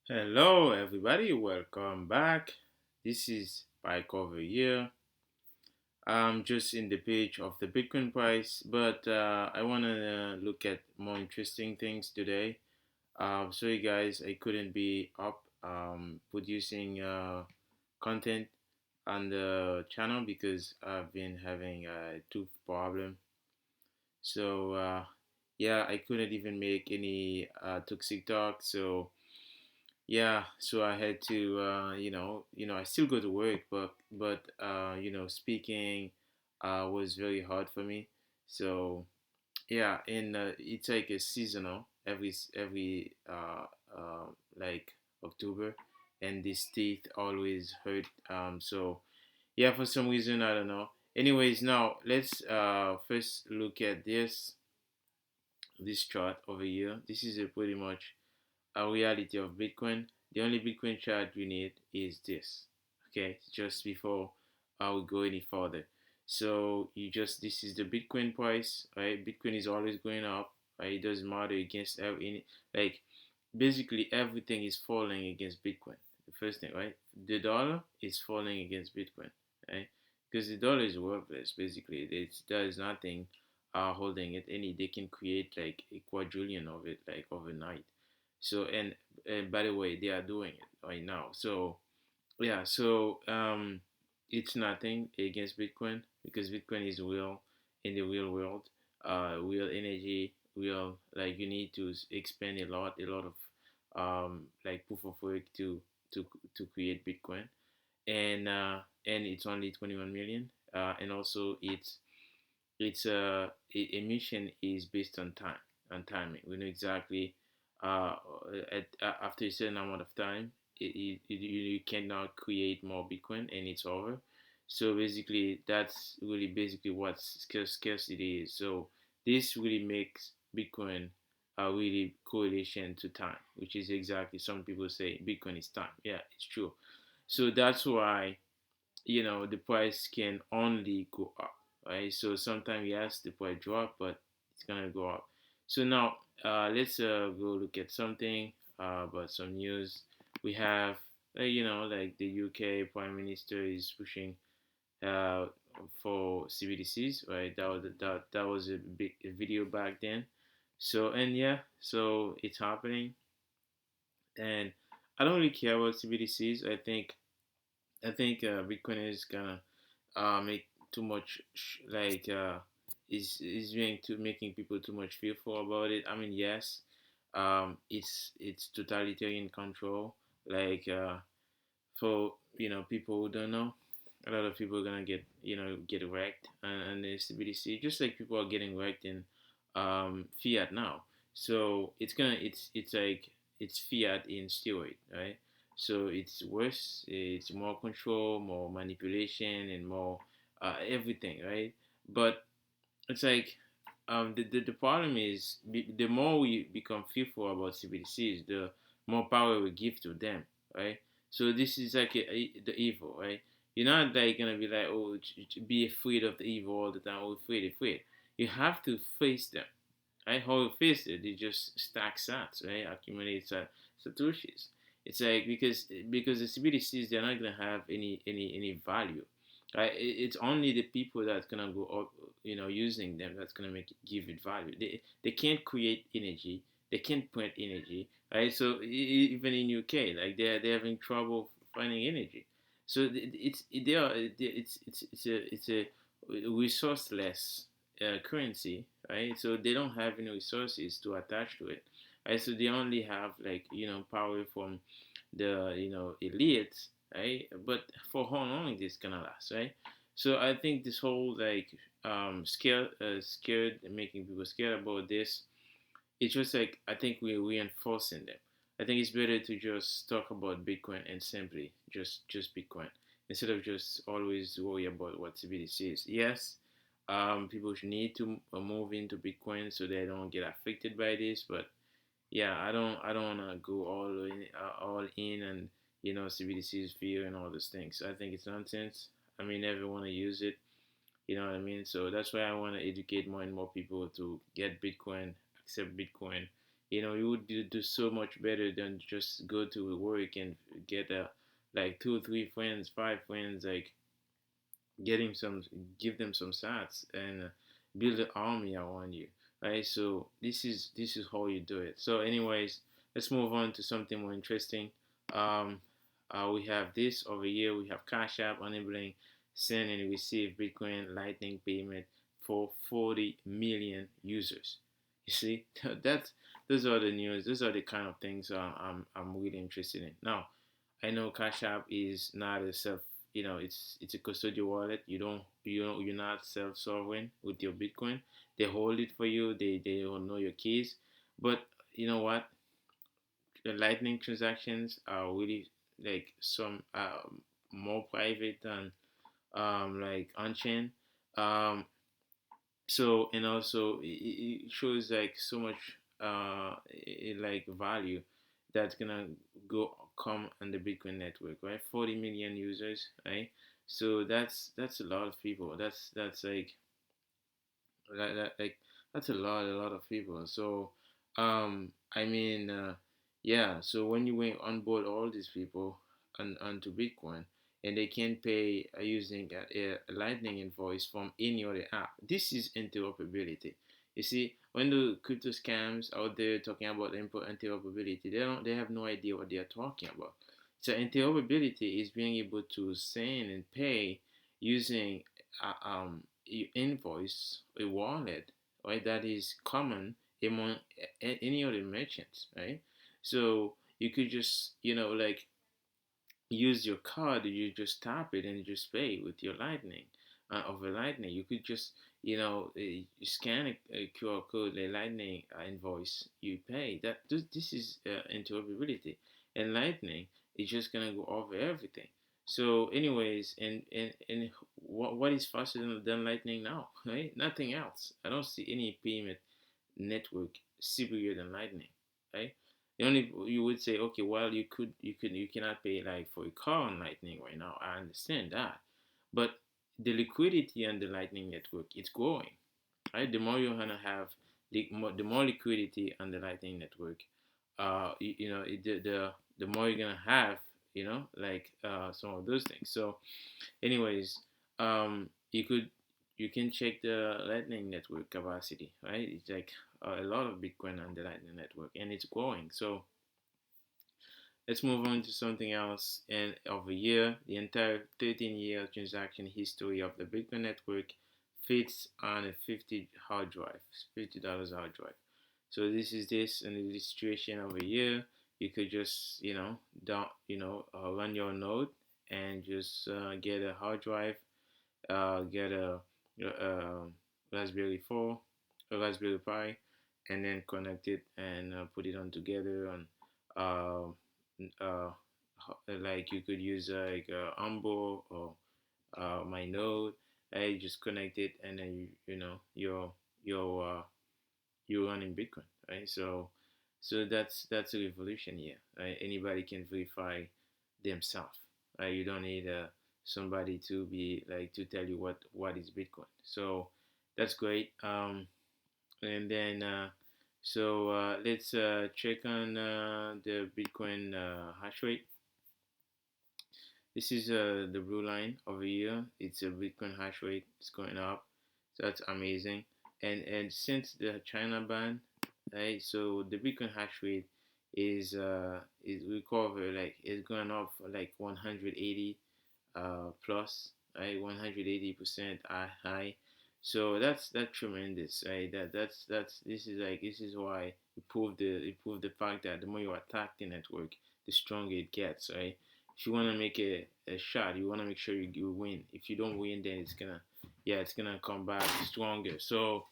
Hello, everybody. Welcome back. This is PieCover here. I'm just in the page of the Bitcoin price, but I want to look at more interesting things today. Sorry, guys, I couldn't be up producing content on the channel because I've been having a tooth problem. So, yeah, I couldn't even make any toxic talk. So, yeah, so I had to, I still go to work, but speaking was very hard for me. So yeah, and it's like a seasonal every like October, and these teeth always hurt. So yeah, for some reason I don't know. Anyways, now let's first look at this chart over here. This is a pretty much a reality of Bitcoin. The only Bitcoin chart we need is this. Okay, just before I will go any further. So this is the Bitcoin price, right? Bitcoin is always going up, right? It doesn't matter against like basically everything is falling against Bitcoin. The first thing, right? The dollar is falling against Bitcoin, right? Because the dollar is worthless. Basically, there is nothing holding it. They can create like a quadrillion of it like overnight. So and by the way, they are doing it right now. So yeah, so it's nothing against Bitcoin because Bitcoin is real in the real world. Real energy, real like you need to expend a lot of like proof of work to to create Bitcoin, and it's only 21 million. And also its emission is based on timing. We know exactly uh, after a certain amount of time, you cannot create more Bitcoin and it's over. So basically, that's really basically what scarcity is. So this really makes Bitcoin a really correlation to time, which is exactly some people say Bitcoin is time. Yeah, it's true. So that's why the price can only go up, right? So sometimes yes, the price drop, but it's gonna go up. So now let's go look at something about some news. We have like the UK Prime Minister is pushing uh, for CBDCs, right? That was a big video back then. So and yeah, so it's happening, and I don't really care about CBDCs. I think Bitcoin is gonna make too much is being to making people too much fearful about it. I mean, yes, it's totalitarian control. Like for people who don't know, a lot of people are gonna get wrecked and the CBDC, just like people are getting wrecked in fiat now. So it's like it's fiat in steroid, right? So it's worse. It's more control, more manipulation, and more everything, right? But it's like the problem is the more we become fearful about CBDCs, the more power we give to them, right? So this is like the evil, right? You're not like gonna be like, oh, be afraid of the evil all the time. Oh, afraid. You have to face them, right? How you face it? They just stack sats, right? Accumulate satoshis. It's like because the CBDCs they're not gonna have any value, right? It's only the people that's gonna go up, using them that's gonna give it value. They can't create energy. They can't print energy, right? So even in UK, like they're having trouble finding energy. So they are it's a resourceless currency, right? So they don't have any resources to attach to it, right? So they only have like power from the elites, right? But for how long is this gonna last, right? So I think this whole like scared making people scared about this, it's just like I think we're reinforcing them. I think it's better to just talk about Bitcoin and simply just Bitcoin instead of just always worry about what CBDC is. Yes, people should need to move into Bitcoin so they don't get affected by this. But yeah, I don't wanna go all in and CBDC's fear and all those things. I think it's nonsense. I mean, never want to use it. You know what I mean? So that's why I want to educate more and more people to get Bitcoin, accept Bitcoin, You would do so much better than just go to work and get like two or three friends, five friends, like getting some, give them some sats and build an army around you, right? So this is how you do it. So anyways, let's move on to something more interesting. um we have this over here. We have Cash App enabling send and receive Bitcoin Lightning payment for 40 million users. You see, that's those are the news. Those are the kind of things I'm really interested in. Now, I know Cash App is not a self, it's a custodial wallet. You're not self sovereign with your Bitcoin. They hold it for you. They don't know your keys. But you know what? The Lightning transactions are really like some more private than like on chain. Um, so and also it shows like so much like value that's gonna go come on the Bitcoin network, right? 40 million users, right? So that's a lot of people. That's like that's a lot of people. So I mean yeah, so when you went on board all these people onto Bitcoin, and they can pay using a Lightning invoice from any other app, this is interoperability. You see, when the crypto scams out there talking about interoperability, they have no idea what they are talking about. So interoperability is being able to send and pay using you invoice a wallet, right? That is common among any other merchants, right? So you could just, like use your card. You just tap it and you just pay with your Lightning, over Lightning. You could just, you scan a QR code, a Lightning invoice, you pay. This is interoperability, and Lightning is just gonna go over everything. So, anyways, and what is faster than Lightning now, right? Nothing else. I don't see any payment network superior than Lightning, right? The only you would say, okay, well, you cannot pay like for a car on Lightning right now. I understand that, but the liquidity on the Lightning network is growing, right? The more you're gonna have, the more liquidity on the Lightning network, the more you're gonna have, like some of those things. So anyways, you can check the Lightning network capacity, right? It's like a lot of Bitcoin on the Lightning network, and it's growing. So let's move on to something else. And over here, the entire 13-year transaction history of the Bitcoin network fits on a 50 hard drive, $50 hard drive. So this an illustration over here. You could just run your node and just get a hard drive, get a Raspberry 4, a Raspberry Pi, and then connect it and put it on together. And uh, like you could use like Umbo or my node. I just connect it, and then you're running Bitcoin, right? So that's a revolution here. Right? Anybody can verify themselves. Right? You don't need somebody to be like to tell you what is Bitcoin. So that's great. And then let's check on the Bitcoin hash rate. This is the blue line over here. It's a Bitcoin hash rate. It's going up. So that's amazing. And since the China ban, right? So the Bitcoin hash rate is recover, like it's going up for like 180 plus, right? 180% high. So that's tremendous, right? This is why it proved the fact that the more you attack the network, the stronger it gets, right? If you want to make a shot, you want to make sure you win. If you don't win, then it's gonna come back stronger. So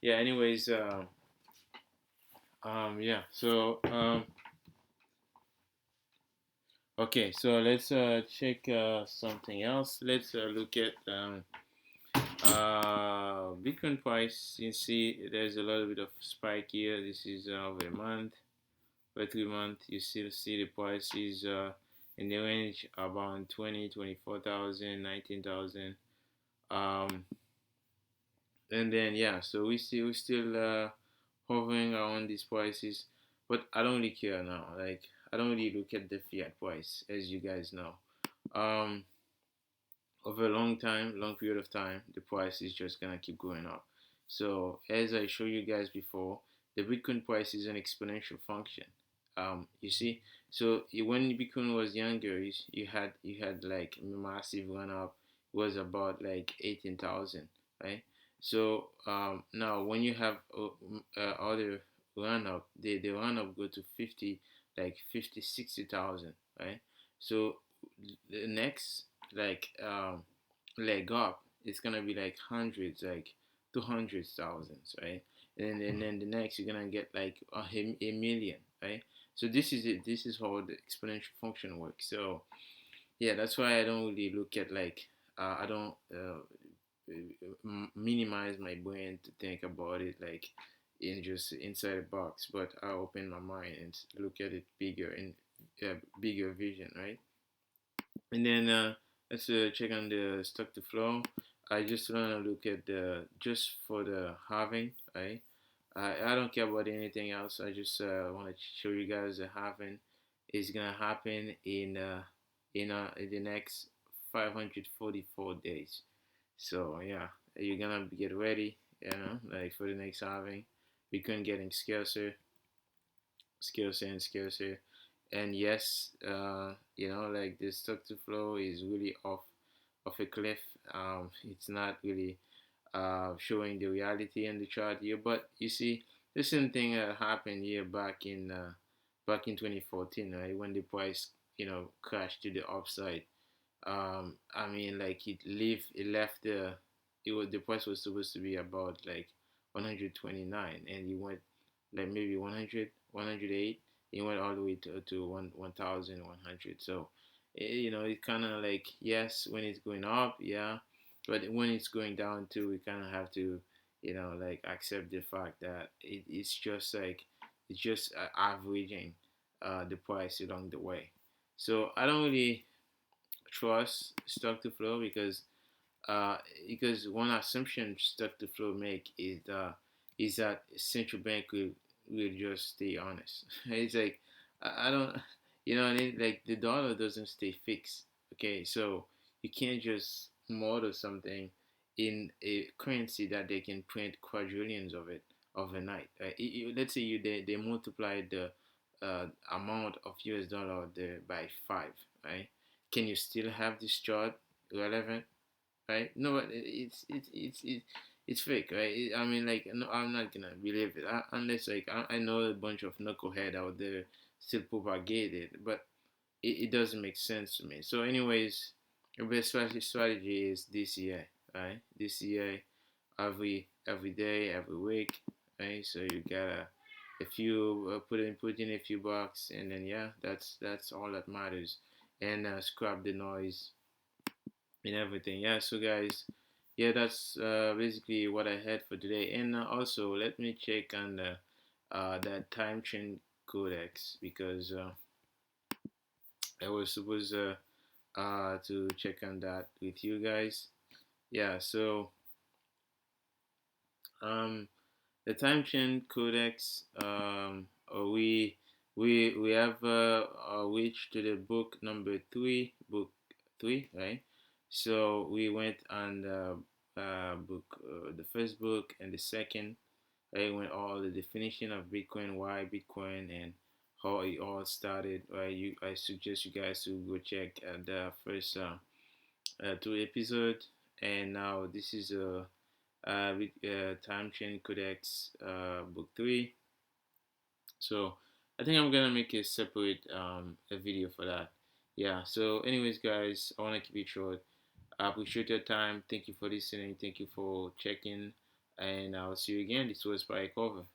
anyways, yeah. Okay, so let's check something else. Let's look at Bitcoin price. You see, there's a little bit of spike here. This is over a month, over 3 months. You still see the price is in the range around 20, 24,000, 19,000. And then yeah, so we still hovering around these prices, but I don't really care now. Like I don't really look at the fiat price, as you guys know. Um, over a long period of time, the price is just gonna keep going up. So as I showed you guys before, the Bitcoin price is an exponential function. You see, so when Bitcoin was younger, you had like massive run up. It was about like 18,000, right? So now when you have other run up, the run up go to 50, like 50, 60,000, right? So the next like leg up, it's gonna be like hundreds, like 200,000s, right? And then the next you're gonna get like a million, right? So this is it. This is how the exponential function works. So yeah, that's why I don't really look at like I don't minimize my brain to think about it like in just inside a box, but I open my mind and look at it bigger and bigger vision, right? And then let's check on the stock to flow. I just want to look at the just for the halving, right? I don't care about anything else. I just want to show you guys the halving is gonna happen in the next 544 days. So yeah, you're gonna get ready, like for the next halving. Bitcoin getting and scarcer. And yes, like the stock to flow is really off a cliff. It's not really showing the reality in the chart here. But you see, the same thing happened here back in 2014, right, when the price crashed to the upside. I mean, like it left the price was supposed to be about like 129, and it went like maybe 100, 108. It went all the way to 1,100. So, it kind of like, yes, when it's going up, yeah, but when it's going down too, we kind of have to, like accept the fact that it's just averaging the price along the way. So I don't really trust stock to flow uh, because one assumption stock to flow make is that central bank will just stay honest. It's like I don't, like the dollar doesn't stay fixed. Okay, so you can't just model something in a currency that they can print quadrillions of it overnight. Let's say they multiply the amount of US dollar there by 5, right? Can you still have this chart relevant, right? No, but it's fake, right? I mean, like, no, I'm not gonna believe it unless like I know a bunch of knucklehead out there still propagate it, but it doesn't make sense to me. So, anyways, your best strategy is DCA, right? DCA every day, every week, right? So you gotta if you put in a few bucks, and then yeah, that's all that matters, and scrap the noise and everything. Yeah, so guys, yeah, that's basically what I had for today. And also, let me check on that time chain codex because I was supposed to check on that with you guys. Yeah, so um, the time chain codex, we have reached to the book three, right? So we went on the the first book and the second. Right, went all the definition of Bitcoin, why Bitcoin, and how it all started. Right, I suggest you guys to go check the first two episodes, and now this is with Time Chain Codex book three. So I think I'm gonna make a separate a video for that. Yeah. So, anyways, guys, I wanna keep it short. I appreciate your time. Thank you for listening. Thank you for checking, and I'll see you again. This was PieCover.